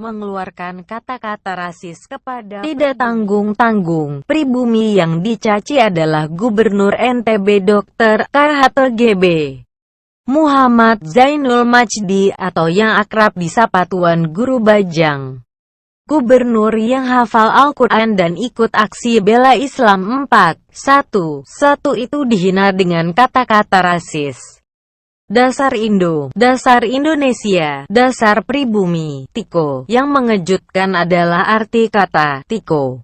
mengeluarkan kata-kata rasis kepada tidak tanggung-tanggung. Pribumi yang dicaci adalah Gubernur NTB Dr. KHTGB Muhammad Zainul Majdi atau yang akrab disapa Tuan Guru Bajang. Gubernur yang hafal Al-Quran dan ikut aksi bela Islam 4.1.1 itu dihina dengan kata-kata rasis. Dasar Indo, dasar Indonesia, dasar pribumi, tiko. Yang mengejutkan adalah arti kata tiko.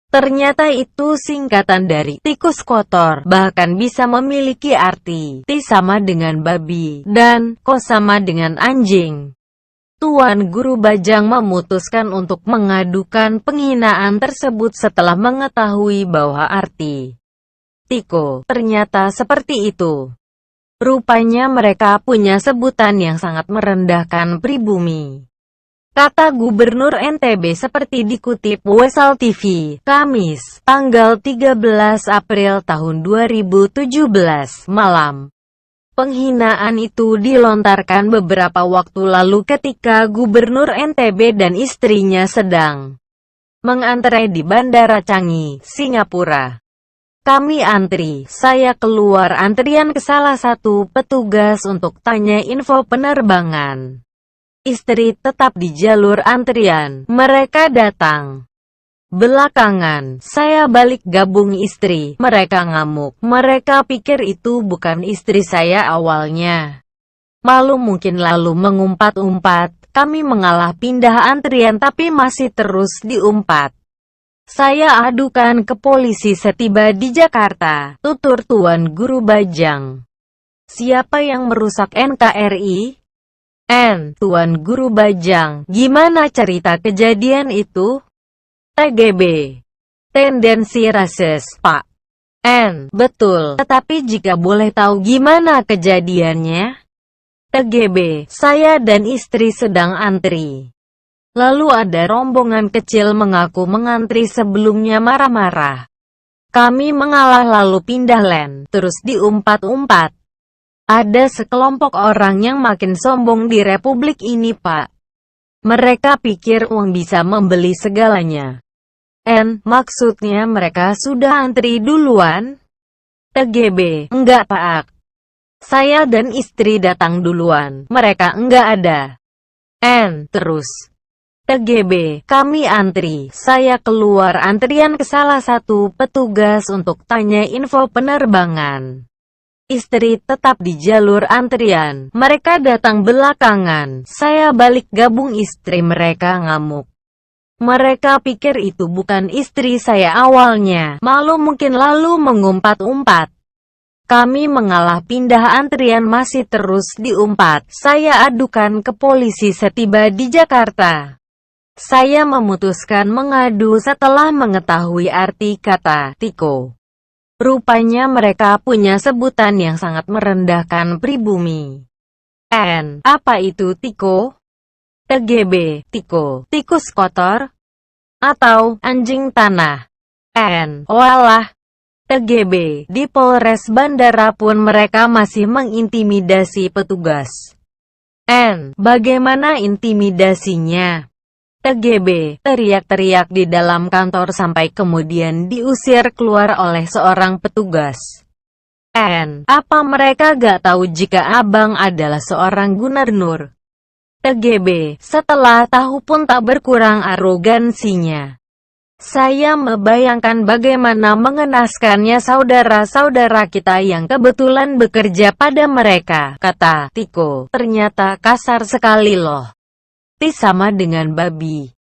Ternyata itu singkatan dari tikus kotor, bahkan bisa memiliki arti ti sama dengan babi, dan ko sama dengan anjing. Tuan Guru Bajang memutuskan untuk mengadukan penghinaan tersebut setelah mengetahui bahwa arti tiko ternyata seperti itu. Rupanya mereka punya sebutan yang sangat merendahkan pribumi. Kata Gubernur NTB seperti dikutip Wesal TV, Kamis, tanggal 13 April tahun 2017, malam. Penghinaan itu dilontarkan beberapa waktu lalu ketika Gubernur NTB dan istrinya sedang mengantre di Bandara Changi, Singapura. Kami antri, saya keluar antrian ke salah satu petugas untuk tanya info penerbangan. Istri tetap di jalur antrian, mereka datang belakangan, saya balik gabung istri, mereka ngamuk, mereka pikir itu bukan istri saya awalnya. Malu mungkin lalu mengumpat-umpat, kami mengalah pindah antrian tapi masih terus diumpat. Saya adukan ke polisi setiba di Jakarta, tutur Tuan Guru Bajang. Siapa yang merusak NKRI? Tuan Guru Bajang, gimana cerita kejadian itu? TGB. Tendensi rasis, Pak. Betul, tetapi jika boleh tahu gimana kejadiannya? TGB, saya dan istri sedang antri. Lalu ada rombongan kecil mengaku mengantri sebelumnya marah-marah. Kami mengalah lalu pindah lane, terus diumpat-umpat. Ada sekelompok orang yang makin sombong di republik ini, Pak. Mereka pikir uang bisa membeli segalanya. Maksudnya mereka sudah antri duluan? TGB, enggak Pak. Saya dan istri datang duluan, mereka enggak ada. Terus. TGB, kami antri, saya keluar antrian ke salah satu petugas untuk tanya info penerbangan. Istri tetap di jalur antrian, mereka datang belakangan, saya balik gabung istri mereka ngamuk. Mereka pikir itu bukan istri saya awalnya, malu mungkin lalu mengumpat-umpat. Kami mengalah pindah antrian masih terus diumpat, saya adukan ke polisi setiba di Jakarta. Saya memutuskan mengadu setelah mengetahui arti kata tiko. Rupanya mereka punya sebutan yang sangat merendahkan pribumi. Apa itu tiko? TGB, tiko, tikus kotor? Atau anjing tanah? Walah. TGB, di Polres Bandara pun mereka masih mengintimidasi petugas. Bagaimana intimidasinya? TGB, teriak-teriak di dalam kantor sampai kemudian diusir keluar oleh seorang petugas. Apa mereka gak tahu jika abang adalah seorang gubernur? TGB, setelah tahu pun tak berkurang arogansinya. Saya membayangkan bagaimana mengenaskannya saudara-saudara kita yang kebetulan bekerja pada mereka, kata Tiko. Ternyata kasar sekali loh. Ti sama dengan babi.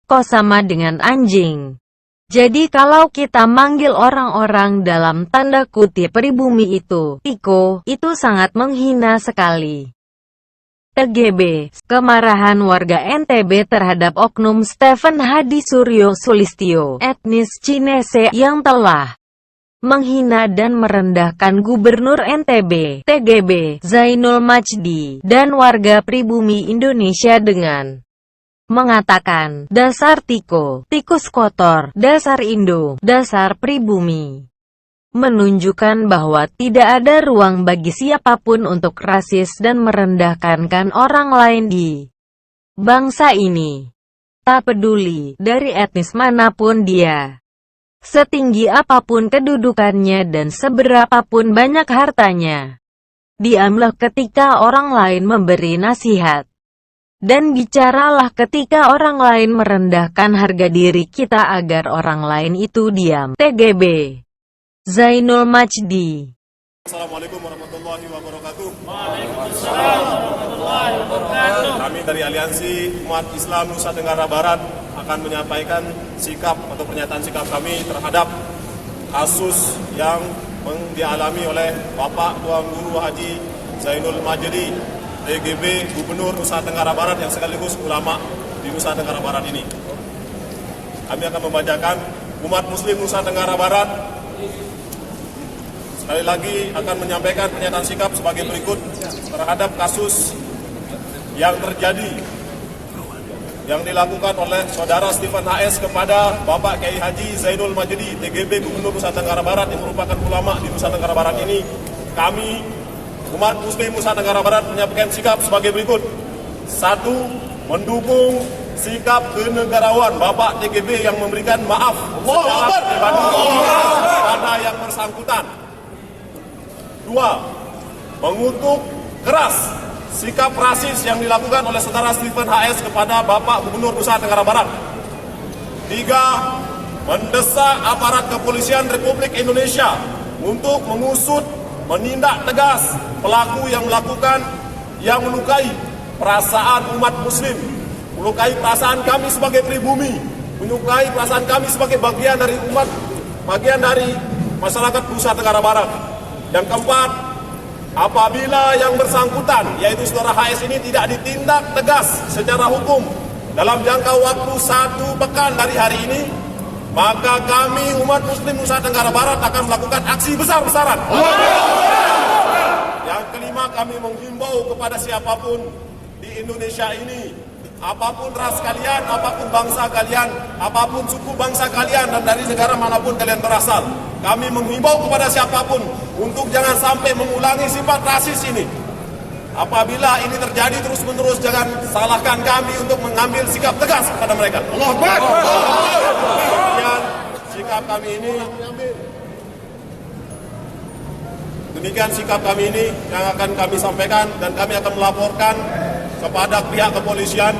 Ko sama dengan anjing. Jadi kalau kita manggil orang-orang dalam tanda kutip pribumi itu, Tiko, itu sangat menghina sekali. TGB, kemarahan warga NTB terhadap oknum Stephen Hadi Suryo Sulistyo, etnis Cinese, yang telah menghina dan merendahkan Gubernur NTB, TGB, Zainul Majdi, dan warga pribumi Indonesia dengan mengatakan, dasar tiko, tikus kotor, dasar Indo, dasar pribumi. Menunjukkan bahwa tidak ada ruang bagi siapapun untuk rasis dan merendahkan orang lain di bangsa ini. Tak peduli dari etnis manapun dia, setinggi apapun kedudukannya dan seberapapun banyak hartanya, diamlah ketika orang lain memberi nasihat, dan bicaralah ketika orang lain merendahkan harga diri kita agar orang lain itu diam. TGB Zainul Majdi. Assalamualaikum warahmatullahi wabarakatuh. Waalaikumsalam warahmatullahi wabarakatuh. Kami dari Aliansi Umat Islam Nusa Tenggara Barat akan menyampaikan sikap atau pernyataan sikap kami terhadap kasus yang dialami oleh Bapak Tuan Guru Haji Zainul Majdi, TGB Gubernur Nusa Tenggara Barat yang sekaligus ulama di Nusa Tenggara Barat ini. Kami akan membacakan umat Muslim Nusa Tenggara Barat sekali lagi akan menyampaikan pernyataan sikap sebagai berikut terhadap kasus yang terjadi yang dilakukan oleh Saudara Stephen HS kepada Bapak Kiai Haji Zainul Majdi, TGB Gubernur Nusa Tenggara Barat yang merupakan ulama di Nusa Tenggara Barat ini. Kami, umat Muslim Nusa Tenggara Barat, menyampaikan sikap sebagai berikut. 1. Mendukung sikap kenegarawan Bapak TGB yang memberikan maaf secara pribadi kepada yang bersangkutan. 2. Mengutuk keras sikap rasis yang dilakukan oleh Saudara Stephen HS kepada Bapak Gubernur Nusa Tenggara Barat. 3. Mendesak aparat kepolisian Republik Indonesia untuk mengusut, menindak tegas pelaku yang melakukan, yang melukai perasaan umat Muslim, melukai perasaan kami sebagai pribumi, melukai perasaan kami sebagai bagian dari umat, bagian dari masyarakat Nusa Tenggara Barat. Yang keempat, apabila yang bersangkutan, yaitu Saudara HS ini tidak ditindak tegas secara hukum dalam jangka waktu 1 pekan dari hari ini, maka kami umat Muslim Nusa Tenggara Barat akan melakukan aksi besar-besaran. Yang kelima, kami menghimbau kepada siapapun di Indonesia ini, apapun ras kalian, apapun bangsa kalian, apapun suku bangsa kalian, dan dari negara manapun kalian berasal, kami menghimbau kepada siapapun untuk jangan sampai mengulangi sifat rasis ini. Apabila ini terjadi terus-menerus, jangan salahkan kami untuk mengambil sikap tegas kepada mereka. Demikian sikap kami ini yang akan kami sampaikan, dan kami akan melaporkan kepada pihak kepolisian,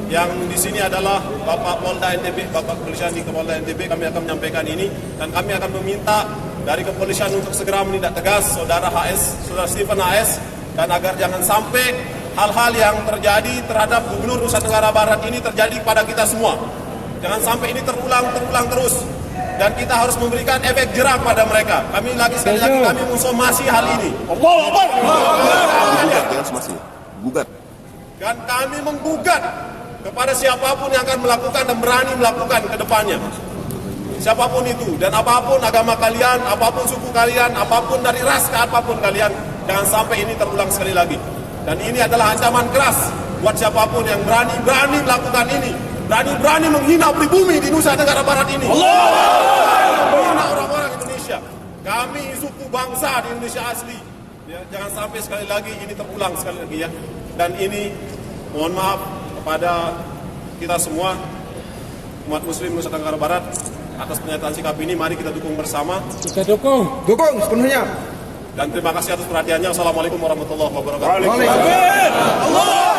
yang di sini adalah Bapak Polda NTB, Bapak Kepolisian di Polda NTB. Kami akan menyampaikan ini, dan kami akan meminta dari kepolisian untuk segera menindak tegas Saudara Stephen HS, dan agar jangan sampai hal-hal yang terjadi terhadap Gubernur Nusa Tenggara Barat ini terjadi kepada kita semua. Jangan sampai ini terulang terus, dan kita harus memberikan efek jerak pada mereka. Kami sekali lagi kami mensomasi hal ini. Gugat. Dan kami menggugat kepada siapapun yang akan melakukan dan berani melakukan ke depannya. Siapapun itu, dan apapun agama kalian, apapun suku kalian, apapun dari ras ke apapun kalian, jangan sampai ini terulang sekali lagi. Dan ini adalah ancaman keras buat siapapun yang berani melakukan ini, berani menghina pribumi di Nusa Tenggara Barat ini. Menghina orang-orang Indonesia. Kami suku bangsa di Indonesia asli. Ya, jangan sampai sekali lagi ini terulang sekali lagi ya. Dan ini mohon maaf kepada kita semua umat Muslim Nusa Tenggara Barat atas pernyataan sikap ini. Mari kita dukung bersama. Kita dukung sepenuhnya. Dan terima kasih atas perhatiannya. Assalamualaikum warahmatullahi wabarakatuh. Waalaikumsalam.